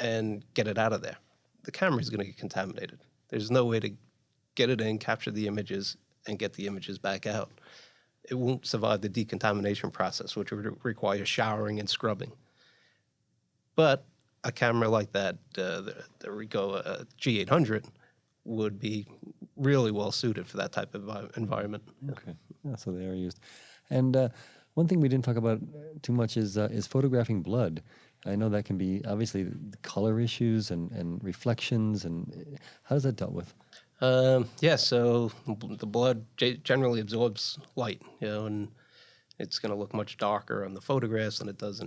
and get it out of there? The camera is going to get contaminated. There's no way to get it in, capture the images, and get the images back out. It won't survive the decontamination process, which would require showering and scrubbing. But a camera like that, the Ricoh G800, would be really well suited for that type of environment. Okay, so they are used. And one thing we didn't talk about too much is photographing blood. I know that can be obviously the color issues and reflections, and how does that dealt with? So the blood generally absorbs light, and it's going to look much darker on the photographs than it does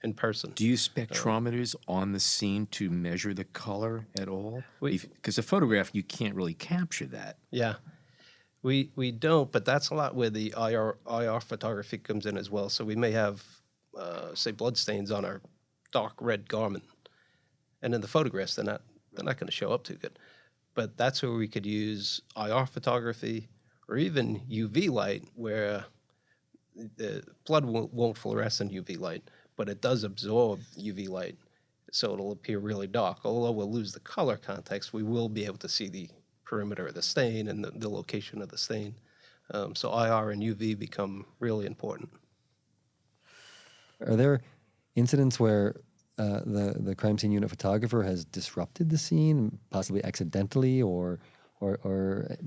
in person. Do you use spectrometers on the scene to measure the color at all? Because a photograph, you can't really capture that. Yeah. We don't, but that's a lot where the IR photography comes in as well. So we may have, say, bloodstains on our dark red garment, and in the photographs they're not going to show up too good. But that's where we could use IR photography or even UV light, where the blood won't fluoresce in UV light, but it does absorb UV light, so it'll appear really dark. Although we'll lose the color context, we will be able to see the perimeter of the stain and the location of the stain. So IR and UV become really important. Are there incidents where the crime scene unit photographer has disrupted the scene, possibly accidentally, or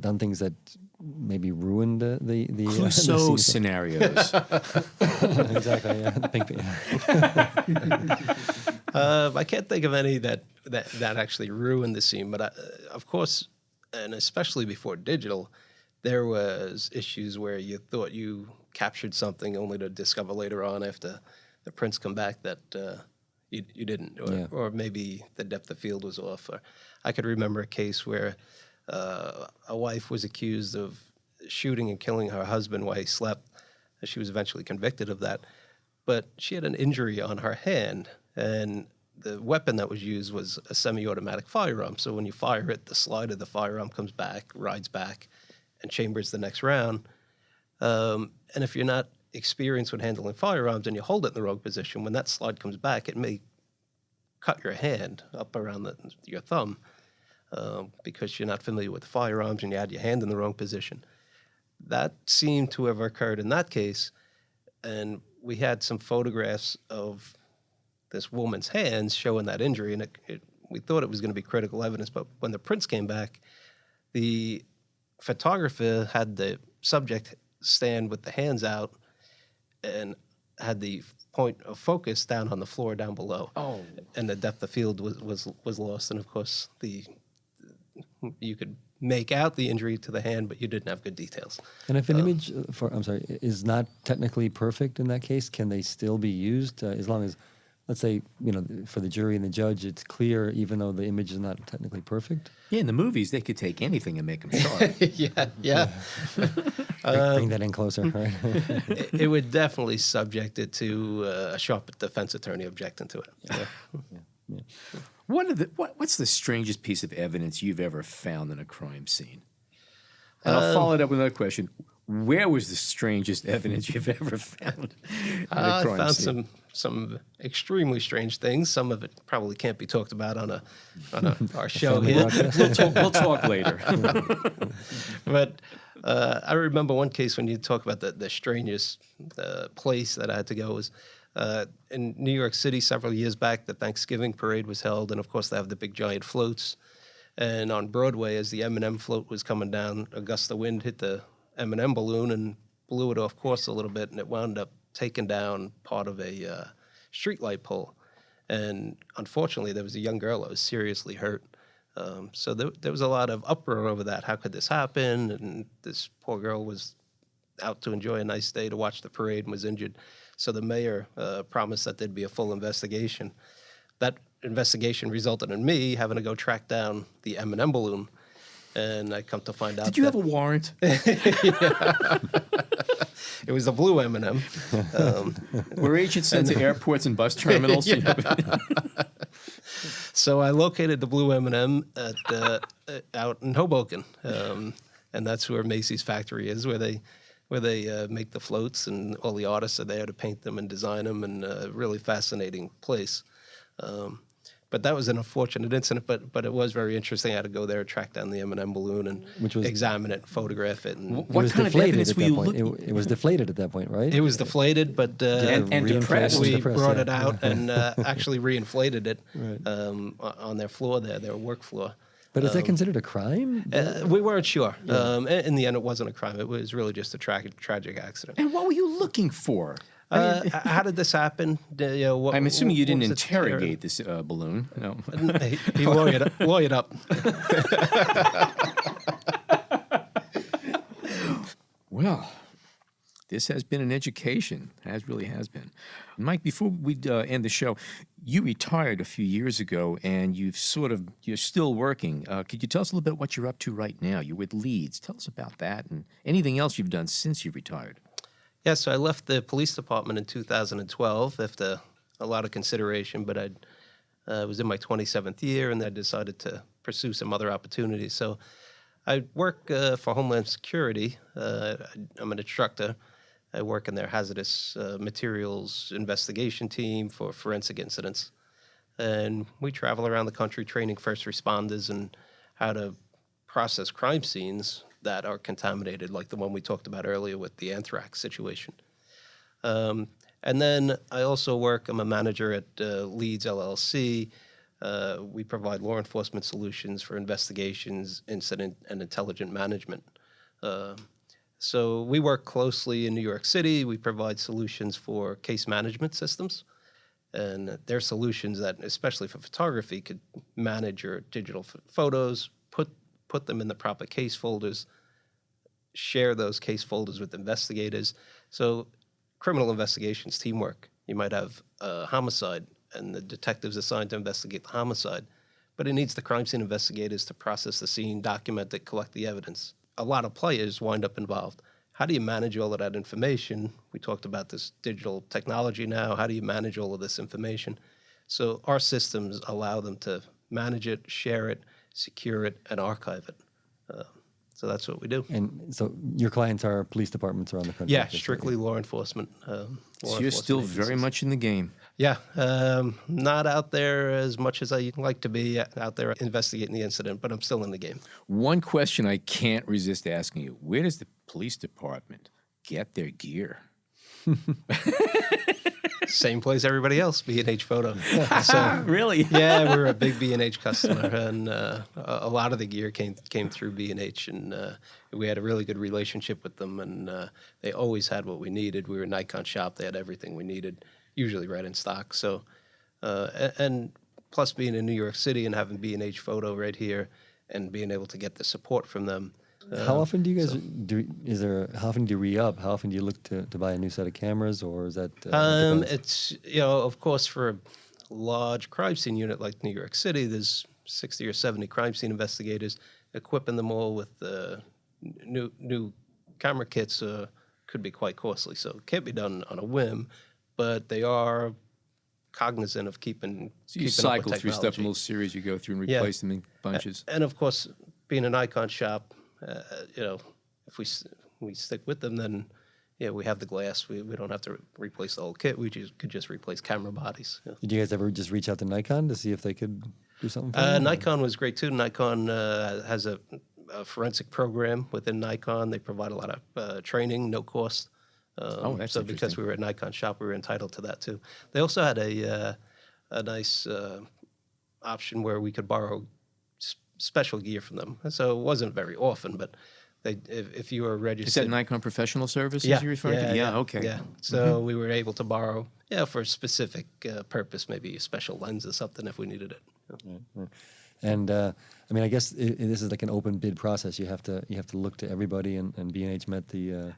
done things that maybe ruined the Clouseau scene? scenarios. Exactly. Yeah. I can't think of any that actually ruined the scene, but of course, and especially before digital, there was issues where you thought you captured something only to discover later on after the prints come back that you didn't, or maybe the depth of field was off. Or I could remember a case where a wife was accused of shooting and killing her husband while he slept. She was eventually convicted of that, but she had an injury on her hand, and the weapon that was used was a semi-automatic firearm. So when you fire it, the slide of the firearm comes back, rides back, and chambers the next round. And if you're not experienced with handling firearms and you hold it in the wrong position, when that slide comes back, it may cut your hand up around your thumb because you're not familiar with the firearms and you had your hand in the wrong position. That seemed to have occurred in that case, and we had some photographs of this woman's hands showing that injury, and we thought it was going to be critical evidence, but when the prints came back, the photographer had the subject stand with the hands out and had the point of focus down on the floor down below. Oh. And the depth of field was lost, and of course you could make out the injury to the hand, but you didn't have good details. And if an image is not technically perfect in that case, can they still be used as long as, let's say, for the jury and the judge, it's clear even though the image is not technically perfect? Yeah, in the movies, they could take anything and make them sharp. Yeah. Bring that in closer, right? It would definitely subject it to a sharp defense attorney objecting to it. Yeah. What's the strangest piece of evidence you've ever found in a crime scene? And I'll follow it up with another question. Where was the strangest evidence you've ever found in a crime I found scene? some extremely strange things. Some of it probably can't be talked about on our show here. We'll talk later. But I remember one case when you talk about the strangest place that I had to go was in New York City several years back. The Thanksgiving parade was held, and of course they have the big giant floats. And on Broadway, as the M&M float was coming down, a gust of wind hit the M&M balloon and blew it off course a little bit, and it wound up taking down part of a streetlight pole. And unfortunately, there was a young girl that was seriously hurt. So there was a lot of uproar over that. How could this happen? And this poor girl was out to enjoy a nice day to watch the parade and was injured. So the mayor promised that there'd be a full investigation. That investigation resulted in me having to go track down the M&M balloon. And I come to find out. Did you have a warrant? It was the blue M&M. Were agents sent to airports and bus terminals? So I located the blue M&M out in Hoboken, and that's where Macy's factory is, where they make the floats, and all the artists are there to paint them and design them, and a really fascinating place. But that was an unfortunate incident, but it was very interesting. I had to go there, track down the M&M balloon, and examine it, photograph it. And What kind of evidence were you looking? It was deflated at that point, right? it was deflated, but And depressed. we Depressed, brought yeah. it out and actually reinflated it Right. on their floor there, their work floor. But is that considered a crime? We weren't sure. In the end, it wasn't a crime. It was really just a tragic accident. And what were you looking for? How did this happen? I'm assuming you what didn't was its interrogate this balloon. No. He lawyered up. Well, this has been an education. Really has been. Mike, before we end the show, you retired a few years ago, and you're still working. Could you tell us a little bit what you're up to right now? You're with Leeds. Tell us about that and anything else you've done since you retired. Yeah, so I left the police department in 2012 after a lot of consideration, but I was in my 27th year, and I decided to pursue some other opportunities. So I work for Homeland Security. I'm an instructor. I work in their hazardous materials investigation team for forensic incidents. And we travel around the country training first responders and how to process crime scenes that are contaminated, like the one we talked about earlier with the anthrax situation. And then I also I'm a manager at Leeds LLC. We provide law enforcement solutions for investigations, incident, and intelligent management. So we work closely in New York City. We provide solutions for case management systems. And they're solutions that, especially for photography, could manage your digital photos, put them in the proper case folders, share those case folders with investigators. So criminal investigations, teamwork. You might have a homicide, and the detective's assigned to investigate the homicide, but it needs the crime scene investigators to process the scene, document it, collect the evidence. A lot of players wind up involved. How do you manage all of that information? We talked about this digital technology now. How do you manage all of this information? So our systems allow them to manage it, share it, secure it, and archive it. So that's what we do. And so your clients are police departments around the country? Yeah, strictly law enforcement. So you're still very much in the game. Yeah, not out there as much as I'd like to be out there investigating the incident, but I'm still in the game. One question I can't resist asking you: where does the police department get their gear? Same place everybody else, B&H Photo. So, Really? yeah, we're a big B&H customer, and a lot of the gear came through B&H, and we had a really good relationship with them, and they always had what we needed. We were a Nikon shop; they had everything we needed, usually right in stock. So, and plus being in New York City and having B&H Photo right here, and being able to get the support from them. How often do you guys how often do you re-up? How often do you look to buy a new set of cameras, or is that? It's, of course, for a large crime scene unit like New York City, there's 60 or 70 crime scene investigators. Equipping them all with new camera kits could be quite costly. So it can't be done on a whim, but they are cognizant of keeping. So you keeping up cycle with through stuff in technology. little series. You go through and replace them in bunches. And of course, being a Nikon shop, if we stick with them, then we have the glass. We don't have to replace the whole kit. We could just replace camera bodies. Yeah. Did you guys ever just reach out to Nikon to see if they could do something for you? Nikon was great too. Nikon has a forensic program within Nikon. They provide a lot of training, no cost. That's so because we were a Nikon shop, we were entitled to that too. They also had a nice option where we could borrow special gear from them. So it wasn't very often, but if you were registered. Is that Nikon Professional Services you're referring to? Yeah, okay. Yeah. So we were able to borrow, for a specific purpose, maybe a special lens or something if we needed it. Right. And I guess this is like an open bid process. You have to look to everybody, and B&H met the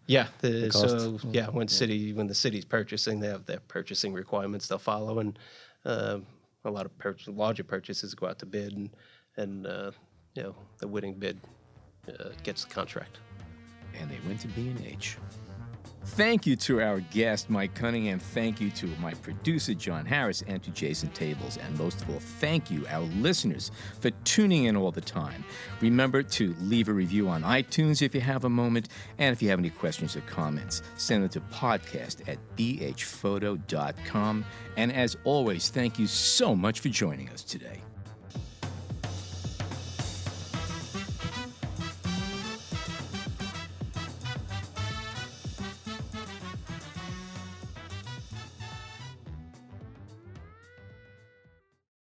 cost. When the city's purchasing, they have their purchasing requirements they'll follow, and a lot of larger purchases go out to bid, and the winning bid gets the contract. And they went to B&H. Thank you to our guest, Mike Cunningham. Thank you to my producer, John Harris, and to Jason Tables. And most of all, thank you, our listeners, for tuning in all the time. Remember to leave a review on iTunes if you have a moment. And if you have any questions or comments, send them to podcast@bhphoto.com. And as always, thank you so much for joining us today.